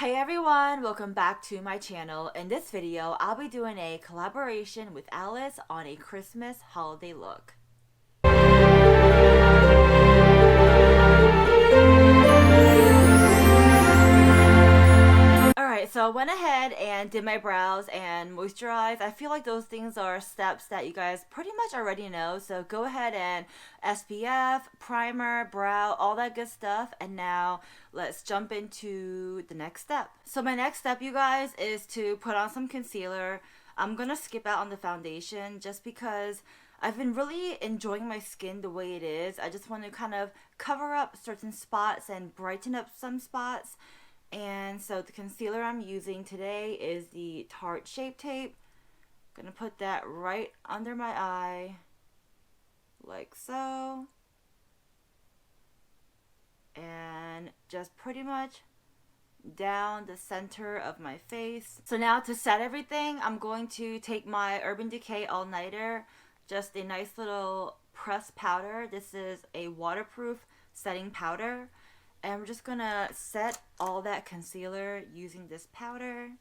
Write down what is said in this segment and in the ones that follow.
Hey everyone, welcome back to my channel. In this video, I'll be doing a collaboration with Alice on a Christmas holiday look. Alright, so I went ahead and did my brows and moisturize. I feel like those things are steps that you guys pretty much already know. So go ahead and SPF, primer, brow, all that good stuff. And now let's jump into the next step. So my next step, you guys, is to put on some concealer. I'm going to skip out on the foundation just because I've been really enjoying my skin the way it is. I just want to kind of cover up certain spots and brighten up some spots. And so the concealer I'm using today is the Tarte Shape Tape. I'm going to put that right under my eye, like so. And just pretty much down the center of my face. So now to set everything, I'm going to take my Urban Decay All Nighter, just a nice little pressed powder. This is a waterproof setting powder. And we're just gonna set all that concealer using this powder.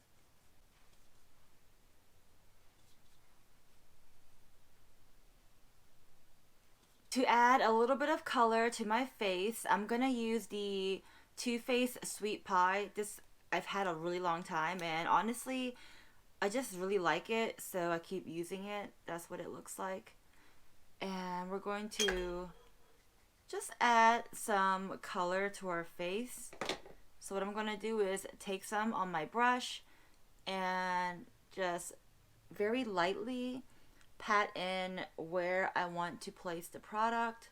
To add a little bit of color to my face, I'm gonna use the Too Faced Sweet Pie. This I've had a really long time, and honestly, I just really like it, so I keep using it. That's what it looks like. And we're going to just add some color to our face. So what I'm going to do is take some on my brush and just very lightly pat in where I want to place the product,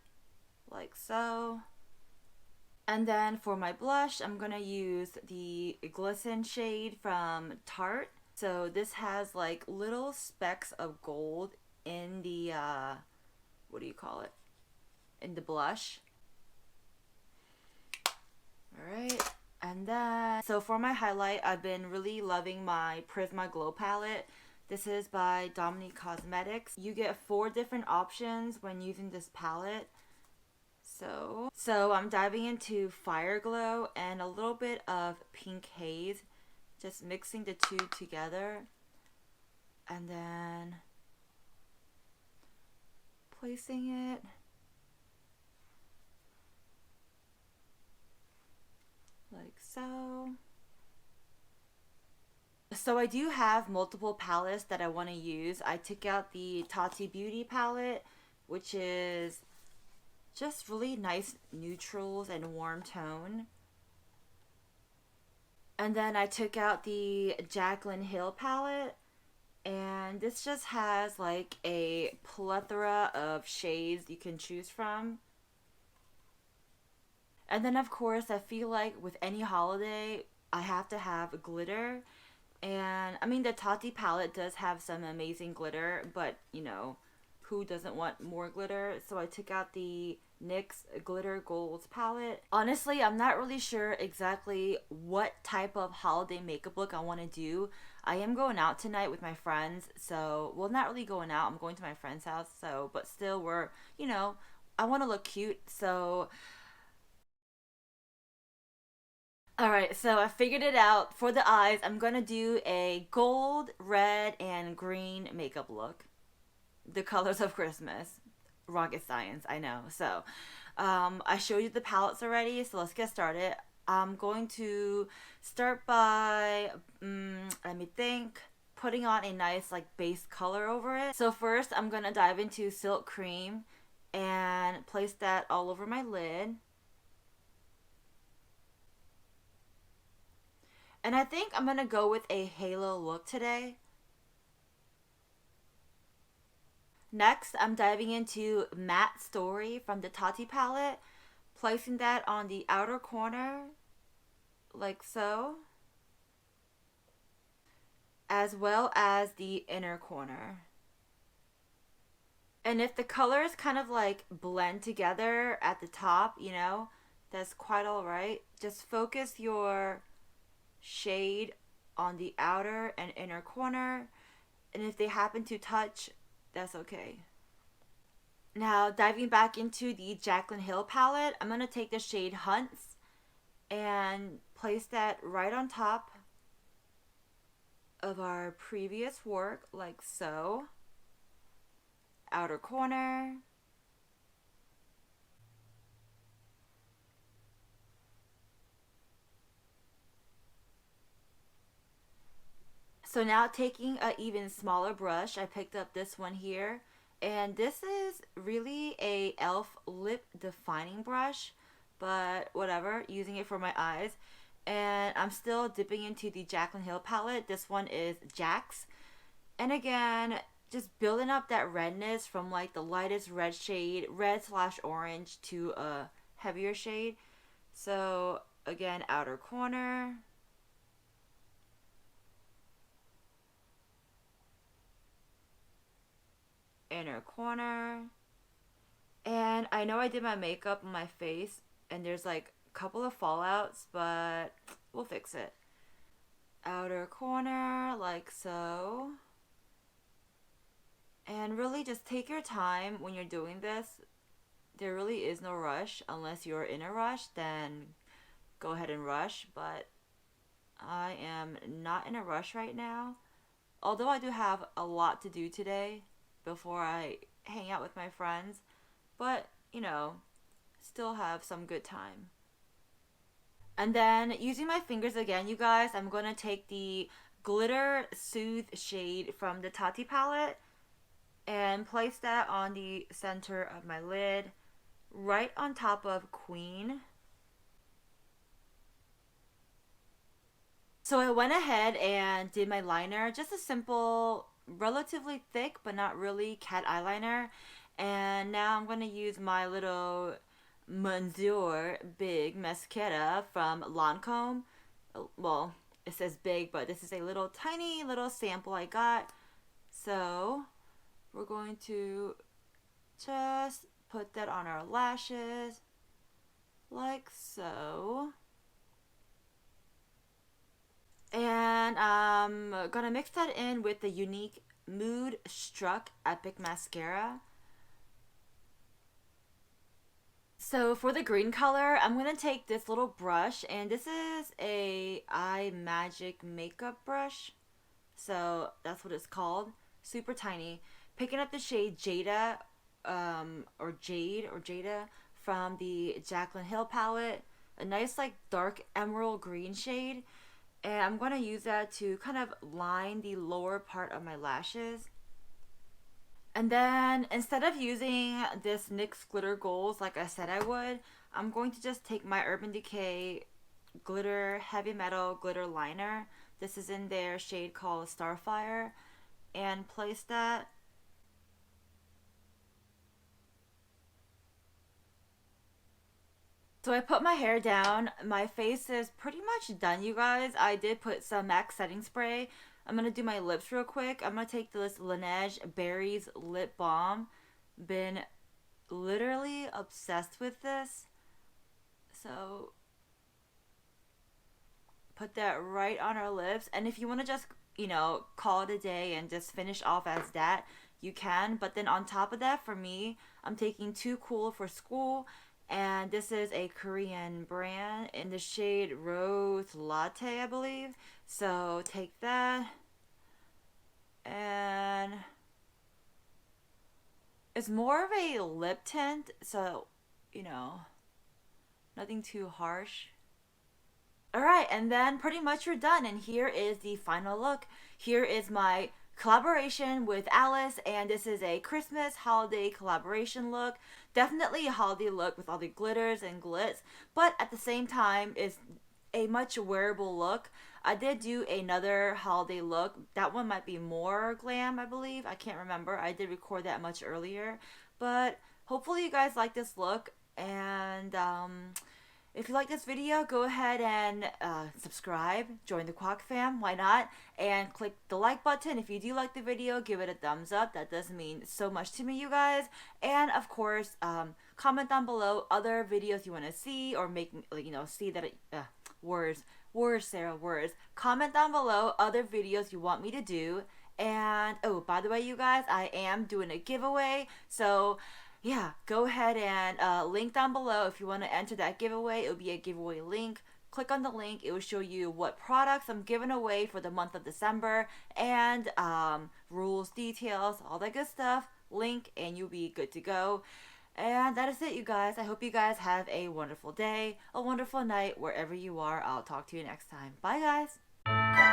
like so. And then for my blush, I'm going to use the Glisten shade from Tarte. So this has like little specks of gold in the, what do you call it? In the blush. Alright, and then so for my highlight, I've been really loving my Prisma Glow palette. This is by Dominique Cosmetics. You get 4 different options when using this palette. So I'm diving into Fire Glow and a little bit of Pink Haze, just mixing the two together, and then placing it like so. So I do have multiple palettes that I want to use. I took out the Tati Beauty palette, which is just really nice neutrals and warm tone. And then I took out the Jaclyn Hill palette, and this just has like a plethora of shades you can choose from. And then of course, I feel like with any holiday, I have to have glitter. And I mean, the Tati palette does have some amazing glitter, but you know, who doesn't want more glitter? So I took out the NYX Glitter Golds palette. Honestly, I'm not really sure exactly what type of holiday makeup look I want to do. I am going out tonight with my friends, so, well, not really going out, I'm going to my friend's house, so, but still we're, you know, I want to look cute, so. Alright, so I figured it out. For the eyes, I'm gonna do a gold, red, and green makeup look. The colors of Christmas. Rocket science, I know. So, I showed you the palettes already, so let's get started. I'm going to start by, let me think, putting on a nice like base color over it. So first, I'm gonna dive into Silk Cream and place that all over my lid. And I think I'm going to go with a halo look today. Next, I'm diving into Matte Story from the Tati palette, placing that on the outer corner, like so, as well as the inner corner. And if the colors kind of like blend together at the top, you know, that's quite alright. Just focus your shade on the outer and inner corner, and if they happen to touch, that's okay. Now diving back into the Jaclyn Hill palette, I'm going to take the shade Hunts and place that right on top of our previous work, like so. Outer corner. So now taking an even smaller brush, I picked up this one here. And this is really a e.l.f. lip defining brush, but whatever, using it for my eyes. And I'm still dipping into the Jaclyn Hill palette. This one is Jack's. And again, just building up that redness from like the lightest red shade, red slash orange, to a heavier shade. So again, outer corner. Inner corner. And I know I did my makeup on my face and there's like a couple of fallouts, but we'll fix it. Outer corner, like so. And really just take your time when you're doing this. There really is no rush. Unless you're in a rush, then go ahead and rush. But I am not in a rush right now. Although I do have a lot to do today before I hang out with my friends. But, you know, still have some good time. And then using my fingers again, you guys, I'm going to take the Glitter Soothe shade from the Tati palette and place that on the center of my lid, right on top of Queen. So I went ahead and did my liner, just a simple, relatively thick but not really cat eyeliner. And now I'm going to use my little Monsieur Big Mascara from Lancome. Well, it says big, but this is a little tiny little sample I got. So we're going to just put that on our lashes, like so. And I'm gonna mix that in with the Unique Mood Struck Epic Mascara. So for the green color, I'm going to take this little brush, and this is a Eye Magic makeup brush. So that's what it's called. Super tiny. Picking up the shade Jada, or Jada from the Jaclyn Hill palette. A nice like dark emerald green shade. And I'm going to use that to kind of line the lower part of my lashes. And then instead of using this NYX Glitter Goals like I said I would, I'm going to just take my Urban Decay Glitter Heavy Metal Glitter Liner. This is in their shade called Starfire. And place that. So I put my hair down. My face is pretty much done, you guys. I did put some MAC setting spray. I'm going to do my lips real quick. I'm going to take this Laneige Berries Lip Balm. Been literally obsessed with this. So put that right on our lips. And if you want to just, call it a day and just finish off as that, you can. But then on top of that, for me, I'm taking Too Cool for School. And this is a Korean brand in the shade Rose Latte, I believe. So take that. And it's more of a lip tint. So, nothing too harsh. Alright, and then pretty much you're done. And here is the final look. Here is my collaboration with Alice, and this is a Christmas holiday collaboration look. Definitely a holiday look with all the glitters and glitz, but at the same time is a much wearable look. I did do another holiday look. That one might be more glam, I believe. I can't remember. I did record that much earlier, but hopefully you guys like this look. And if you like this video, go ahead and subscribe, join the Kwak fam, why not? And click the like button. If you do like the video, give it a thumbs up. That does mean so much to me, you guys. And of course, comment down below other videos you want to see, or make, see that words, Sarah, words. Comment down below other videos you want me to do. And, oh, by the way, you guys, I am doing a giveaway, so yeah, go ahead and link down below if you want to enter that giveaway. It'll be a giveaway link. click on the link. It will show you what products I'm giving away for the month of December, and rules, details, all that good stuff. Link, and you'll be good to go. And that is it, you guys. I hope you guys have a wonderful day, a wonderful night, wherever you are. I'll talk to you next time. Bye, guys.